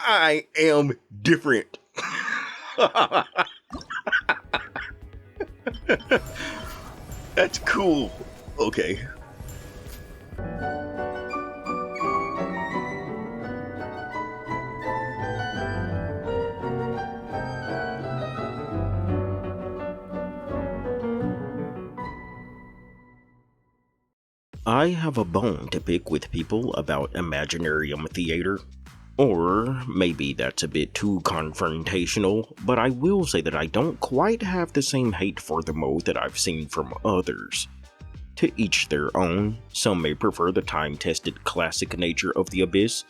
I am different. That's cool. Okay. I have a bone to pick with people about Imaginarium Theater. Or maybe that's a bit too confrontational, but I will say that I don't quite have the same hate for the mode that I've seen from others. To each their own, some may prefer the time-tested classic nature of the Abyss,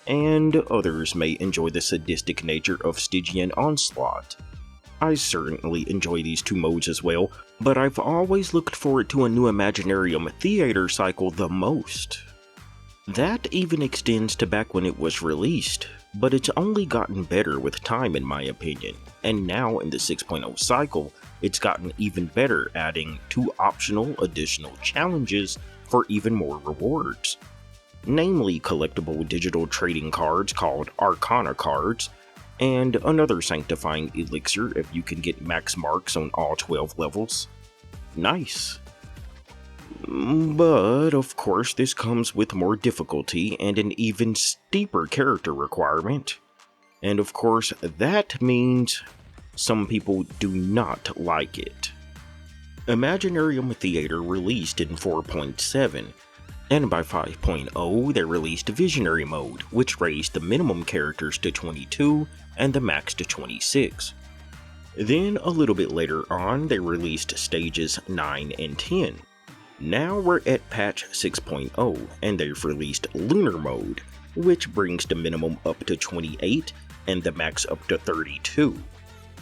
and others may enjoy the sadistic nature of Stygian Onslaught. I certainly enjoy these two modes as well, but I've always looked forward to a new Imaginarium Theater cycle the most. That even extends to back when it was released, but it's only gotten better with time in my opinion, and now in the 6.0 cycle, it's gotten even better, adding 2 optional additional challenges for even more rewards. Namely collectible digital trading cards called Arcana cards, and another sanctifying elixir if you can get max marks on all 12 levels. Nice. But, of course, this comes with more difficulty and an even steeper character requirement. And of course, that means some people do not like it. Imaginarium Theater released in 4.7, and by 5.0 they released Visionary Mode, which raised the minimum characters to 22 and the max to 26. Then, a little bit later on, they released stages 9 and 10. Now we're at patch 6.0, and they've released Lunar Mode, which brings the minimum up to 28 and the max up to 32.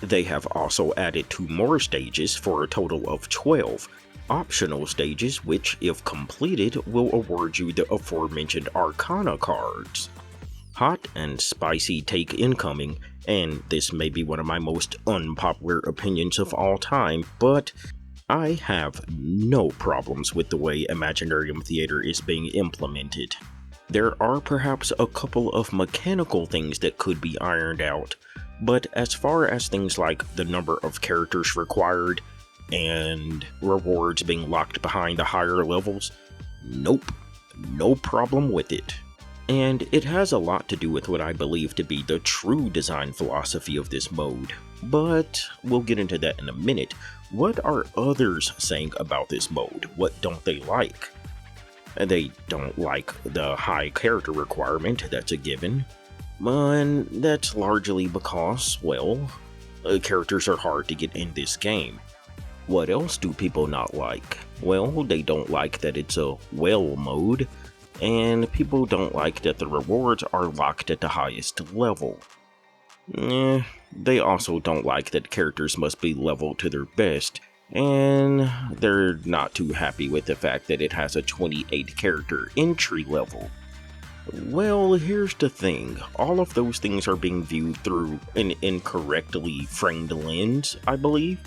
They have also added 2 more stages for a total of 12, optional stages which, if completed, will award you the aforementioned Arcana cards. Hot and spicy take incoming, and this may be one of my most unpopular opinions of all time, but I have no problems with the way Imaginarium Theater is being implemented. There are perhaps a couple of mechanical things that could be ironed out, but as far as things like the number of characters required and rewards being locked behind the higher levels, nope, no problem with it. And it has a lot to do with what I believe to be the true design philosophy of this mode, but we'll get into that in a minute. What are others saying about this mode? What don't they like? They don't like the high character requirement, that's a given. And that's largely because, well, characters are hard to get in this game. What else do people not like? Well, they don't like that it's a well mode, and people don't like that the rewards are locked at the highest level. They also don't like that characters must be leveled to their best, and they're not too happy with the fact that it has a 28 character entry level. Well, here's the thing, all of those things are being viewed through an incorrectly framed lens, I believe.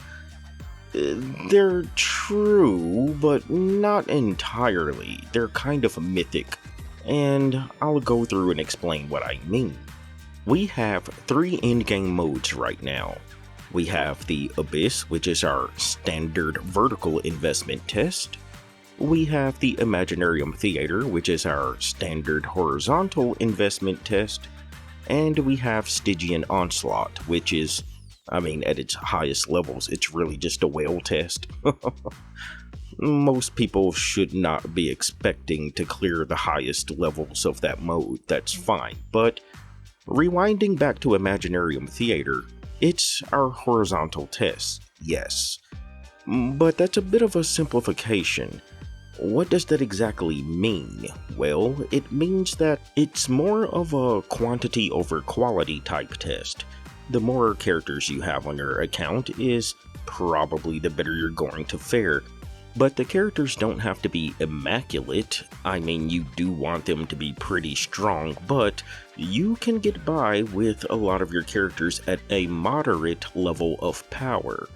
They're true, but not entirely. They're kind of mythic, and I'll go through and explain what I mean. We have 3 in-game modes right now. We have the Abyss, which is our standard vertical investment test. We have the Imaginarium Theater, which is our standard horizontal investment test. And we have Stygian Onslaught, which is, at its highest levels, it's really just a whale test. Most people should not be expecting to clear the highest levels of that mode, that's fine, but rewinding back to Imaginarium Theater, it's our horizontal test, yes. But that's a bit of a simplification. What does that exactly mean? Well, it means that it's more of a quantity over quality type test. The more characters you have on your account is probably the better you're going to fare. But the characters don't have to be immaculate. You do want them to be pretty strong, but you can get by with a lot of your characters at a moderate level of power.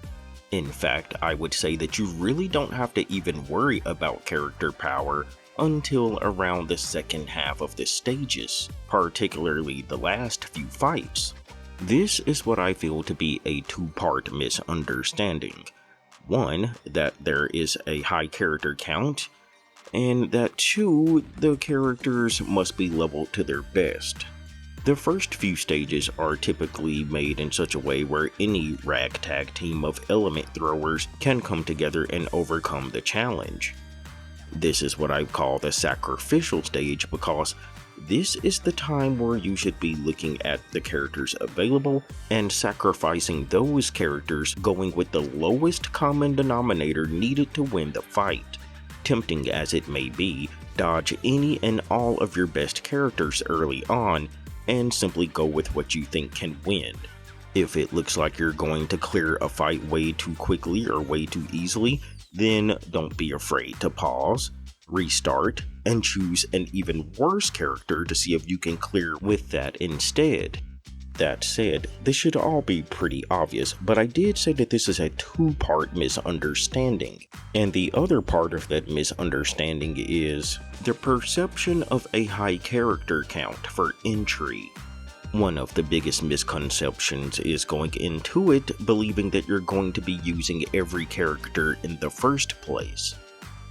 In fact, I would say that you really don't have to even worry about character power until around the second half of the stages, particularly the last few fights. This is what I feel to be a two-part misunderstanding. One, that there is a high character count, and that two, the characters must be leveled to their best. The first few stages are typically made in such a way where any ragtag team of element throwers can come together and overcome the challenge. This is what I call the sacrificial stage because this is the time where you should be looking at the characters available and sacrificing those characters, going with the lowest common denominator needed to win the fight. Tempting as it may be, dodge any and all of your best characters early on and simply go with what you think can win. If it looks like you're going to clear a fight way too quickly or way too easily, then don't be afraid to pause, restart, and choose an even worse character to see if you can clear with that instead. That said, this should all be pretty obvious, but I did say that this is a two-part misunderstanding, and the other part of that misunderstanding is the perception of a high character count for entry. One of the biggest misconceptions is going into it believing that you're going to be using every character in the first place.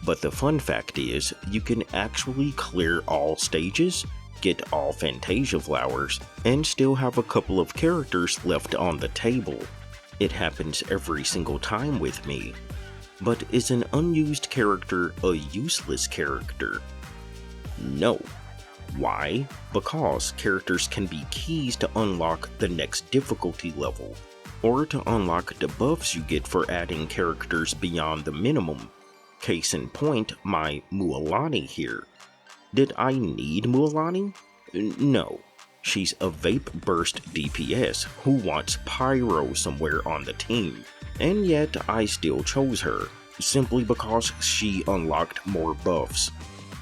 But the fun fact is, you can actually clear all stages, get all Fantasia flowers, and still have a couple of characters left on the table. It happens every single time with me. But is an unused character a useless character? No. Why? Because characters can be keys to unlock the next difficulty level, or to unlock the buffs you get for adding characters beyond the minimum. Case in point, my Mualani here. Did I need Mualani? No. She's a vape burst DPS who wants pyro somewhere on the team, and yet I still chose her, simply because she unlocked more buffs.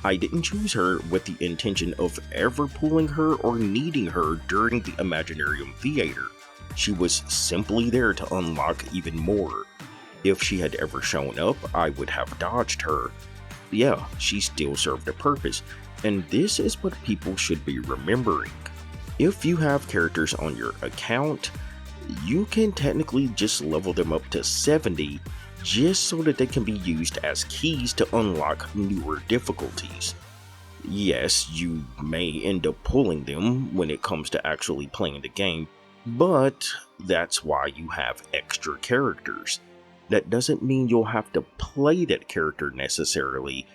I didn't choose her with the intention of ever pulling her or needing her during the Imaginarium Theater. She was simply there to unlock even more. If she had ever shown up, I would have dodged her. Yeah, she still served a purpose, and this is what people should be remembering. If you have characters on your account, you can technically just level them up to 70 just so that they can be used as keys to unlock newer difficulties. Yes, you may end up pulling them when it comes to actually playing the game, but that's why you have extra characters. That doesn't mean you'll have to play that character necessarily.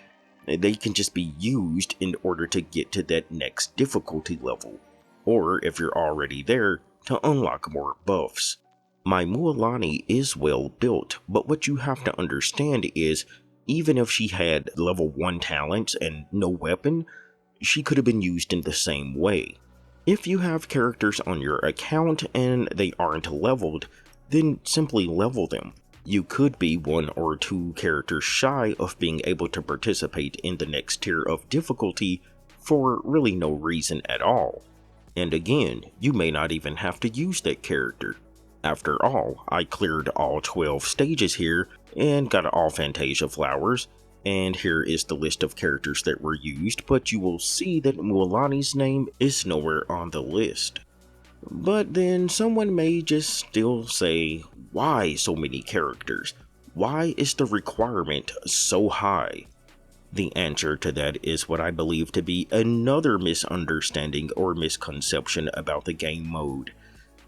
They can just be used in order to get to that next difficulty level, or if you're already there, to unlock more buffs. My Mualani is well built, but what you have to understand is, even if she had level 1 talents and no weapon, she could have been used in the same way. If you have characters on your account and they aren't leveled, then simply level them. You could be 1 or 2 characters shy of being able to participate in the next tier of difficulty for really no reason at all. And again, you may not even have to use that character. After all, I cleared all 12 stages here and got all Fantasia flowers, and here is the list of characters that were used, but you will see that Mualani's name is nowhere on the list. But then someone may just still say, why so many characters? Why is the requirement so high? The answer to that is what I believe to be another misunderstanding or misconception about the game mode.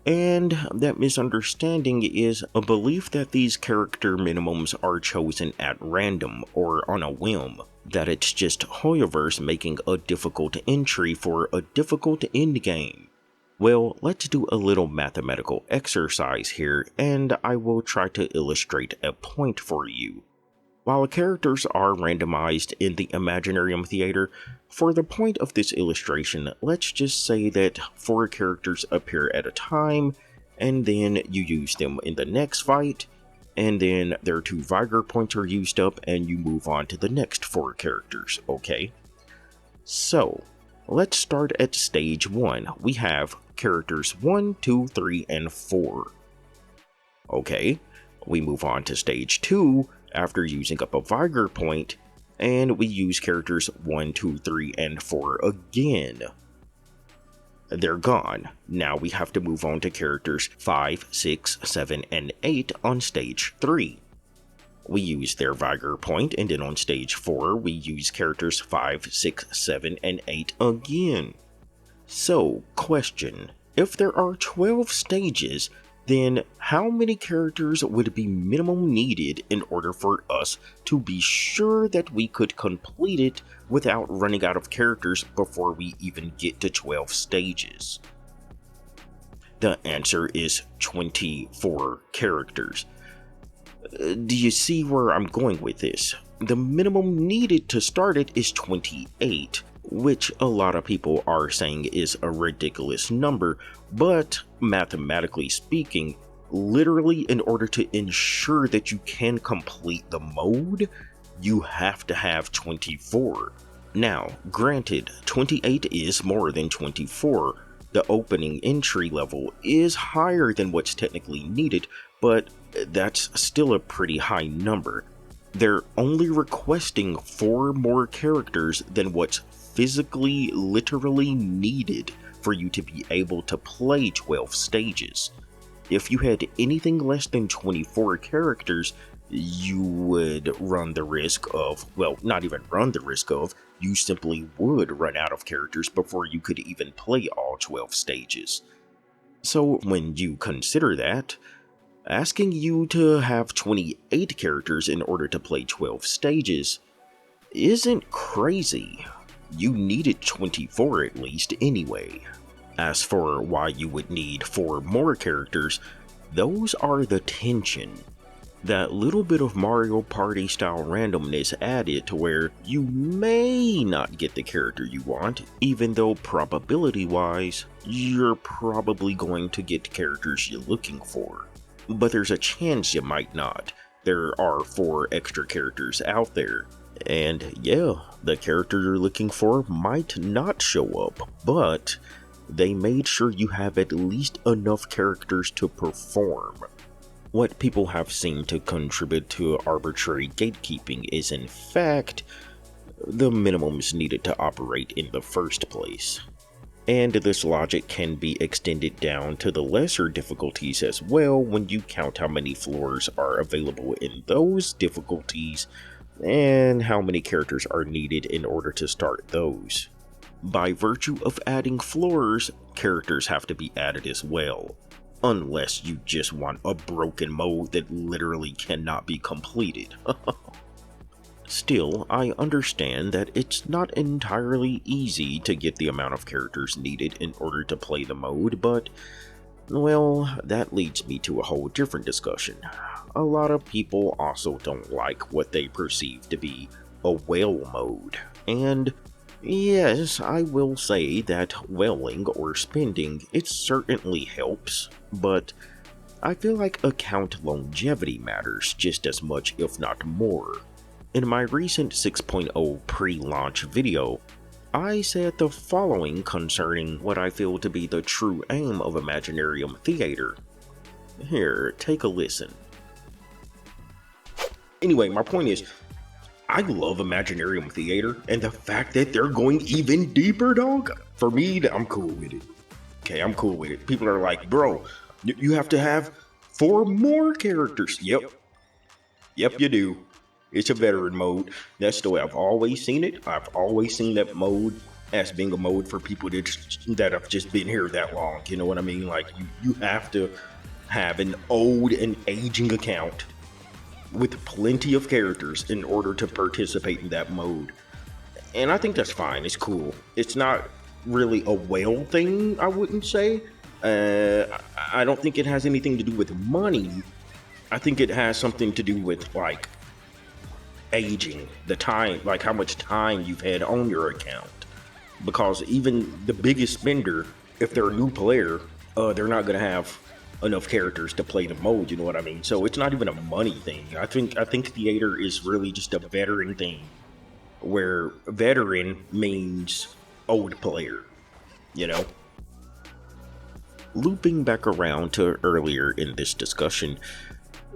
And that misunderstanding is a belief that these character minimums are chosen at random or on a whim, that it's just Hoyoverse making a difficult entry for a difficult endgame. Well, let's do a little mathematical exercise here, and I will try to illustrate a point for you. While characters are randomized in the Imaginarium Theater, for the point of this illustration, let's just say that 4 characters appear at a time, and then you use them in the next fight, and then their 2 Vigor points are used up, and you move on to the next 4 characters, okay? So, let's start at stage 1. We have characters 1, 2, 3, and 4. Okay, we move on to stage 2 after using up a Vigor point, and we use characters 1, 2, 3, and 4 again. They're gone. Now we have to move on to characters 5, 6, 7, and 8 on stage 3. We use their Vigor point, and then on stage 4, we use characters 5, 6, 7, and 8 again. So, question, if there are 12 stages, then how many characters would be minimum needed in order for us to be sure that we could complete it without running out of characters before we even get to 12 stages? The answer is 24 characters. Do you see where I'm going with this? The minimum needed to start it is 28, which a lot of people are saying is a ridiculous number, but mathematically speaking, literally in order to ensure that you can complete the mode, you have to have 24. Now, granted, 28 is more than 24. The opening entry level is higher than what's technically needed, but that's still a pretty high number. They're only requesting 4 more characters than what's physically, literally needed for you to be able to play 12 stages. If you had anything less than 24 characters, you would run the risk of, well, not even run the risk of, you simply would run out of characters before you could even play all 12 stages. So when you consider that, asking you to have 28 characters in order to play 12 stages isn't crazy. You needed 24 at least anyway. As for why you would need 4 more characters, those are the tension. That little bit of Mario Party style randomness added to where you may not get the character you want, even though probability wise, you're probably going to get characters you're looking for. But there's a chance you might not. There are 4 extra characters out there. And yeah, the character you're looking for might not show up, but they made sure you have at least enough characters to perform. What people have seen to contribute to arbitrary gatekeeping is in fact the minimums needed to operate in the first place. And this logic can be extended down to the lesser difficulties as well when you count how many floors are available in those difficulties and how many characters are needed in order to start those. By virtue of adding floors, characters have to be added as well, unless you just want a broken mode that literally cannot be completed. Still, I understand that it's not entirely easy to get the amount of characters needed in order to play the mode, but, well, that leads me to a whole different discussion. A lot of people also don't like what they perceive to be a whale mode, and yes, I will say that whaling or spending, it certainly helps, but I feel like account longevity matters just as much if not more. In my recent 6.0 pre-launch video, I said the following concerning what I feel to be the true aim of Imaginarium Theater. Here, take a listen. Anyway, my point is, I love Imaginarium Theater, and the fact that they're going even deeper, dog, for me, I'm cool with it. Okay, I'm cool with it. People are like, bro, you have to have 4 more characters. Yep, you do. It's a veteran mode. That's the way I've always seen it. I've always seen that mode as being a mode for people that have just been here that long. You know what I mean? Like, you have to have an old and aging account with plenty of characters in order to participate in that mode. And I think that's fine. It's cool. It's not really a whale thing, I wouldn't say. I don't think it has anything to do with money. I think it has something to do with, like, aging, the time, like how much time you've had on your account. Because even the biggest spender, if they're a new player, they're not going to have enough characters to play the mode, you know what I mean? So it's not even a money thing. I think theater is really just a veteran thing, where veteran means old player, you know? Looping back around to earlier in this discussion,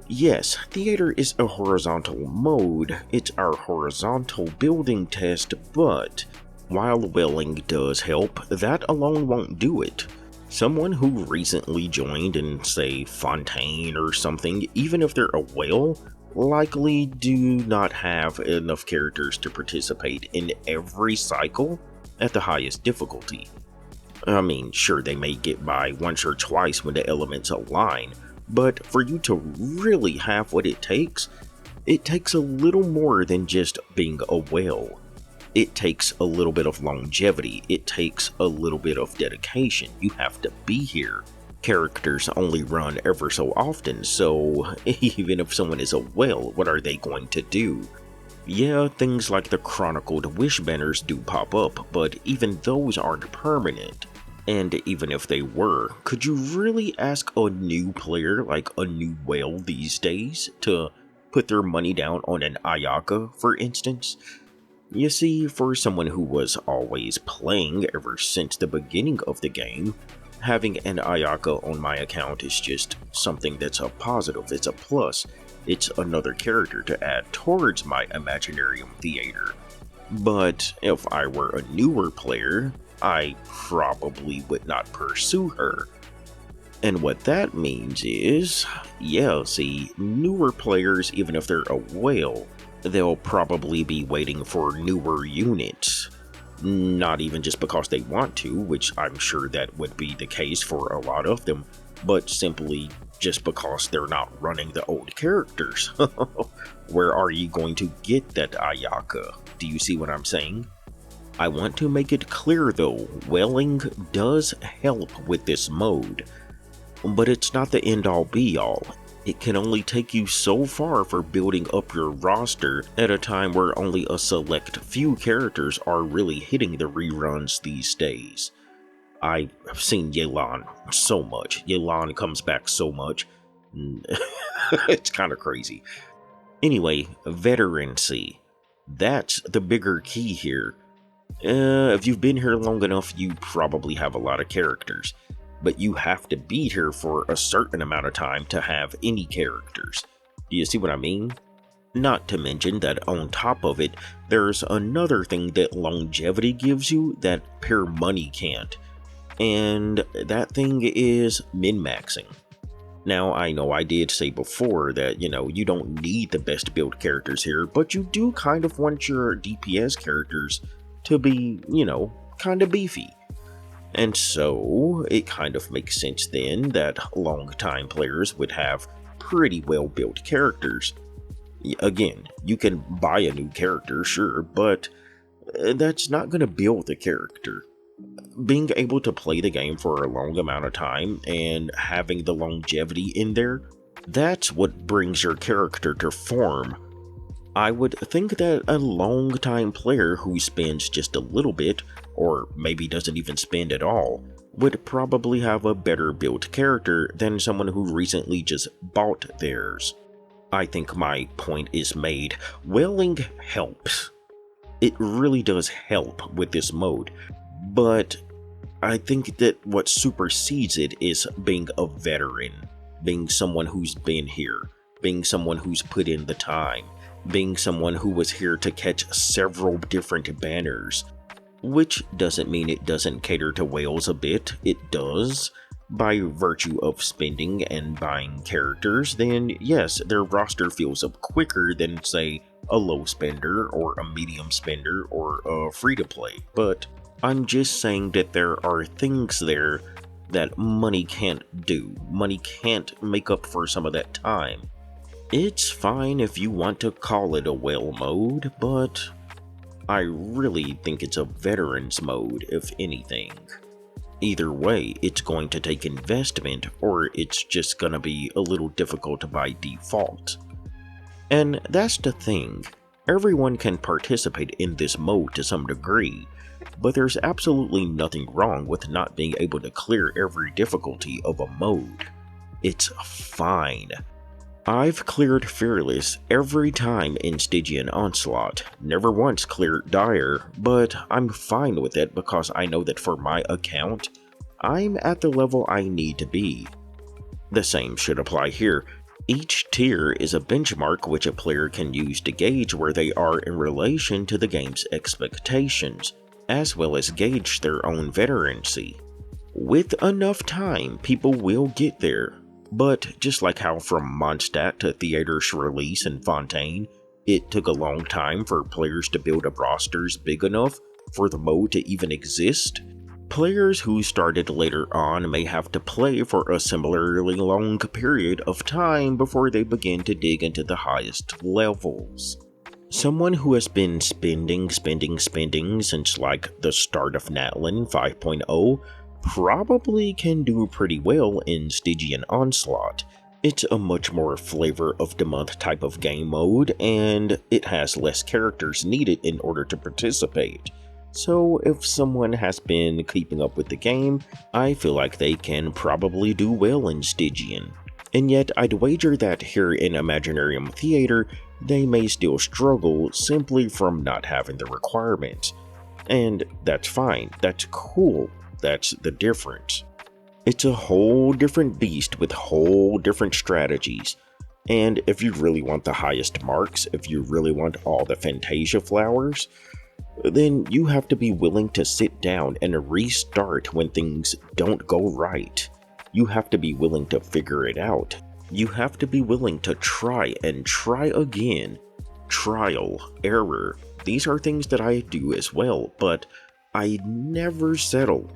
Yes, theater is a horizontal mode. It's our horizontal building test, but while whaling does help, that alone won't do it. Someone who recently joined in, say, Fontaine or something, even if they're a whale, likely do not have enough characters to participate in every cycle at the highest difficulty. I mean, sure, they may get by once or twice when the elements align, but for you to really have what it takes a little more than just being a whale. It takes a little bit of longevity, it takes a little bit of dedication. You have to be here. Characters only run ever so often, so even if someone is a whale, what are they going to do? Yeah, things like the chronicled wish banners do pop up, but even those aren't permanent. And even if they were, could you really ask a new player, like a new whale these days, to put their money down on an Ayaka, for instance? You see, for someone who was always playing ever since the beginning of the game, having an Ayaka on my account is just something that's a positive, it's a plus. It's another character to add towards my Imaginarium Theater. But if I were a newer player, I probably would not pursue her. And what that means is, yeah, see, newer players, even if they're a whale, they'll probably be waiting for newer units. Not even just because they want to, which I'm sure that would be the case for a lot of them, but simply just because they're not running the old characters. Where are you going to get that Ayaka? Do you see what I'm saying? I want to make it clear though, whaling does help with this mode, but it's not the end-all be-all. It can only take you so far for building up your roster at a time where only a select few characters are really hitting the reruns these days. I've seen Yelan so much. Yelan comes back so much. It's kind of crazy. Anyway, Veterancy. That's the bigger key here. If you've been here long enough, you probably have a lot of characters. But you have to be here for a certain amount of time to have any characters. Do you see what I mean? Not to mention that on top of it, there's another thing that longevity gives you that pure money can't. And that thing is min-maxing. Now, I know I did say before that, you don't need the best built characters here, but you do kind of want your DPS characters to be, kind of beefy. And so, it kind of makes sense then that long-time players would have pretty well-built characters. Again, you can buy a new character, sure, but that's not going to build the character. Being able to play the game for a long amount of time and having the longevity in there, that's what brings your character to form. I would think that a long-time player who spends just a little bit, or maybe doesn't even spend at all, would probably have a better built character than someone who recently just bought theirs. I think my point is made. Whaling helps. It really does help with this mode, but I think that what supersedes it is being a veteran, being someone who's been here, being someone who's put in the time, being someone who was here to catch several different banners. Which doesn't mean it doesn't cater to whales a bit, it does. By virtue of spending and buying characters, then yes, their roster fills up quicker than, say, a low spender or a medium spender or a free-to-play, but I'm just saying that there are things there that money can't do. Money can't make up for some of that time. It's fine if you want to call it a whale mode, but I really think it's a veterans mode, if anything. Either way, it's going to take investment, or it's just gonna be a little difficult by default. And that's the thing. Everyone can participate in this mode to some degree, but there's absolutely nothing wrong with not being able to clear every difficulty of a mode. It's fine. I've cleared Fearless every time in Stygian Onslaught, never once cleared Dire, but I'm fine with it because I know that for my account, I'm at the level I need to be. The same should apply here. Each tier is a benchmark which a player can use to gauge where they are in relation to the game's expectations, as well as gauge their own veterancy. With enough time, people will get there, but just like how from Mondstadt to theater's release in Fontaine, it took a long time for players to build up rosters big enough for the mode to even exist, players who started later on may have to play for a similarly long period of time before they begin to dig into the highest levels. Someone who has been spending since like the start of Natlin 5.0 probably can do pretty well in Stygian Onslaught. It's a much more flavor of the month type of game mode, and it has less characters needed in order to participate. So if someone has been keeping up with the game, I feel like they can probably do well in Stygian. And yet I'd wager that here in Imaginarium Theater, they may still struggle simply from not having the requirements. And that's fine, that's cool, that's the difference. It's a whole different beast with whole different strategies. And if you really want the highest marks, if you really want all the Fantasia flowers, then you have to be willing to sit down and restart when things don't go right. You have to be willing to figure it out. You have to be willing to try and try again. Trial, error, these are things that I do as well, but I never settle.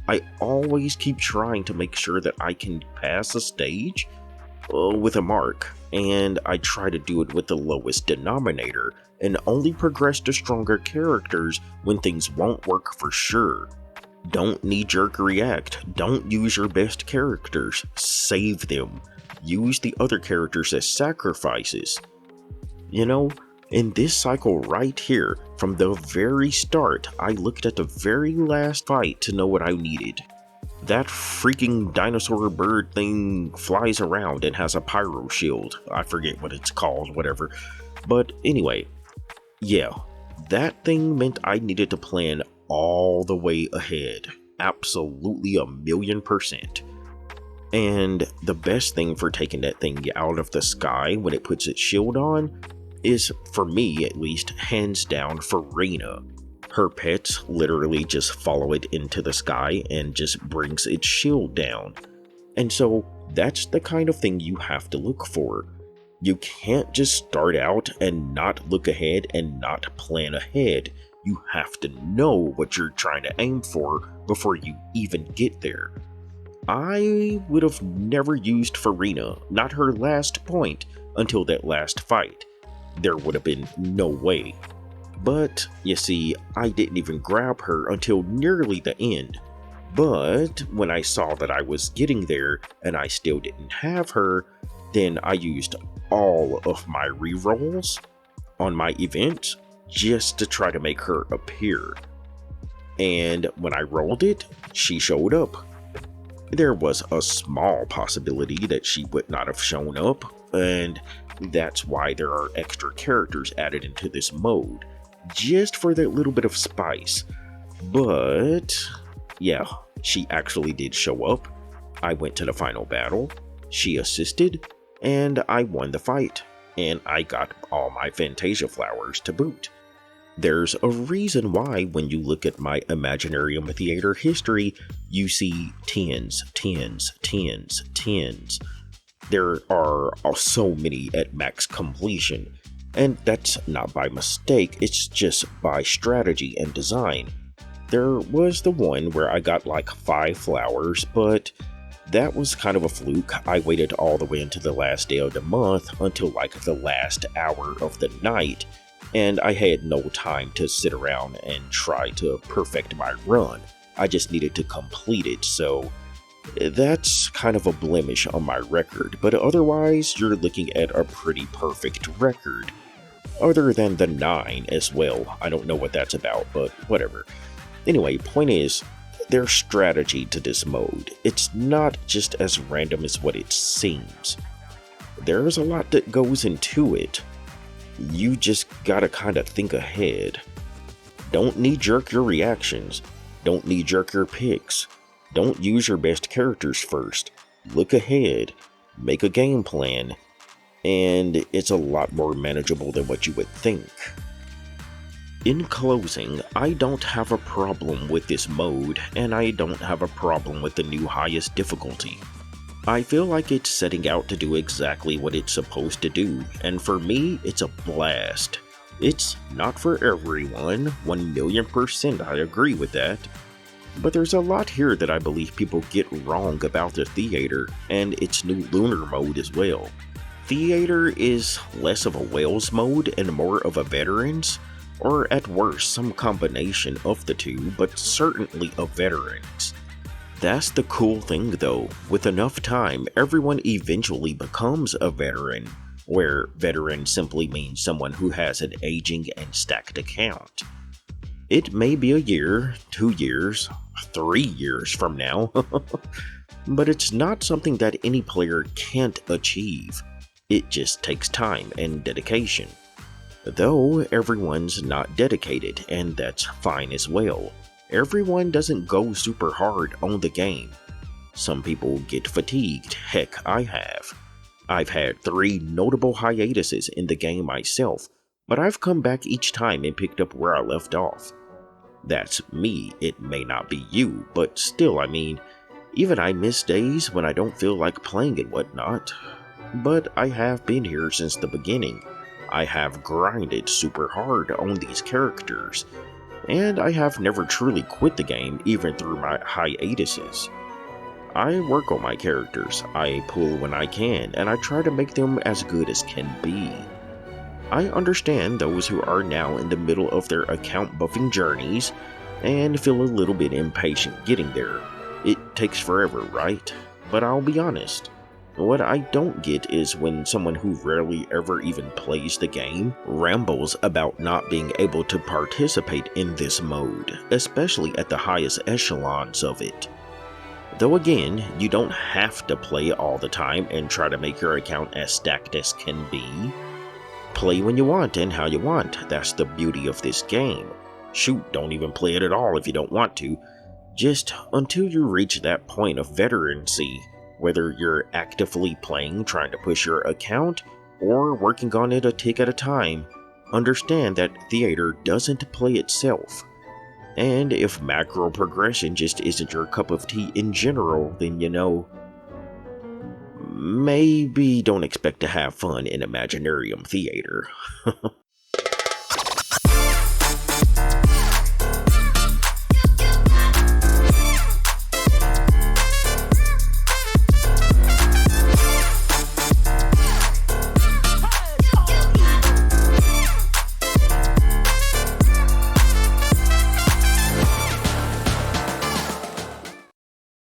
I always keep trying to make sure that I can pass a stage with a mark, and I try to do it with the lowest denominator, and only progress to stronger characters when things won't work for sure. Don't knee-jerk react, don't use your best characters, save them. Use the other characters as sacrifices. You know, in this cycle right here, from the very start, I looked at the very last fight to know what I needed. That freaking dinosaur bird thing flies around and has a pyro shield. I forget what it's called, whatever. But anyway, yeah, that thing meant I needed to plan all the way ahead. Absolutely 1,000,000%. And the best thing for taking that thing out of the sky when it puts its shield on is, for me at least, hands down Farina. Her pets literally just follow it into the sky and just brings its shield down. And so that's the kind of thing you have to look for. You can't just start out and not look ahead and not plan ahead. You have to know what you're trying to aim for before you even get there. I would have never used Farina, not her last point, until that last fight. There would have been no way. But, you see, I didn't even grab her until nearly the end. But, when I saw that I was getting there and I still didn't have her, then I used all of my rerolls on my event just to try to make her appear. And when I rolled it, she showed up. There was a small possibility that she would not have shown up, and that's why there are extra characters added into this mode, just for that little bit of spice. But yeah, she actually did show up. I went to the final battle, she assisted, and I won the fight, and I got all my Fantasia flowers to boot. There's a reason why when you look at my Imaginarium Theater history, you see 10s, 10s, 10s, 10s. There are so many at max completion, and that's not by mistake, it's just by strategy and design. There was the one where I got like 5 flowers, but that was kind of a fluke. I waited all the way into the last day of the month until like the last hour of the night, and I had no time to sit around and try to perfect my run. I just needed to complete it, so that's kind of a blemish on my record, but otherwise you're looking at a pretty perfect record. Other than the 9 as well. I don't know what that's about, but whatever. Anyway, point is, there's strategy to this mode. It's not just as random as what it seems. There's a lot that goes into it. You just gotta kinda think ahead. Don't knee-jerk your reactions. Don't knee-jerk your picks. Don't use your best characters first. Look ahead. Make a game plan. and it's a lot more manageable than what you would think. In closing, I don't have a problem with this mode, and I don't have a problem with the new highest difficulty. I feel like it's setting out to do exactly what it's supposed to do, and for me, it's a blast. It's not for everyone, 1,000,000% I agree with that. But there's a lot here that I believe people get wrong about the theater, and its new Lunar Mode as well. Theater is less of a Whales mode and more of a Veterans, or at worst some combination of the two, but certainly a Veterans. That's the cool thing though, with enough time everyone eventually becomes a veteran, where veteran simply means someone who has an aging and stacked account. It may be a year, 2 years, 3 years from now, but it's not something that any player can't achieve. It just takes time and dedication. Though everyone's not dedicated, and that's fine as well. Everyone doesn't go super hard on the game. Some people get fatigued, heck I have. I've had 3 notable hiatuses in the game myself, but I've come back each time and picked up where I left off. That's me, it may not be you, but still even I miss days when I don't feel like playing and whatnot. But I have been here since the beginning. I have grinded super hard on these characters, and I have never truly quit the game even through my hiatuses. I work on my characters, I pull when I can, and I try to make them as good as can be. I understand those who are now in the middle of their account buffing journeys and feel a little bit impatient getting there. It takes forever, right? But I'll be honest. What I don't get is when someone who rarely ever even plays the game rambles about not being able to participate in this mode, especially at the highest echelons of it. Though again, you don't have to play all the time and try to make your account as stacked as can be. Play when you want and how you want, that's the beauty of this game. Shoot, don't even play it at all if you don't want to, just until you reach that point of veterancy. Whether you're actively playing trying to push your account, or working on it a tick at a time, understand that theater doesn't play itself. And if macro progression just isn't your cup of tea in general, then maybe don't expect to have fun in Imaginarium Theater.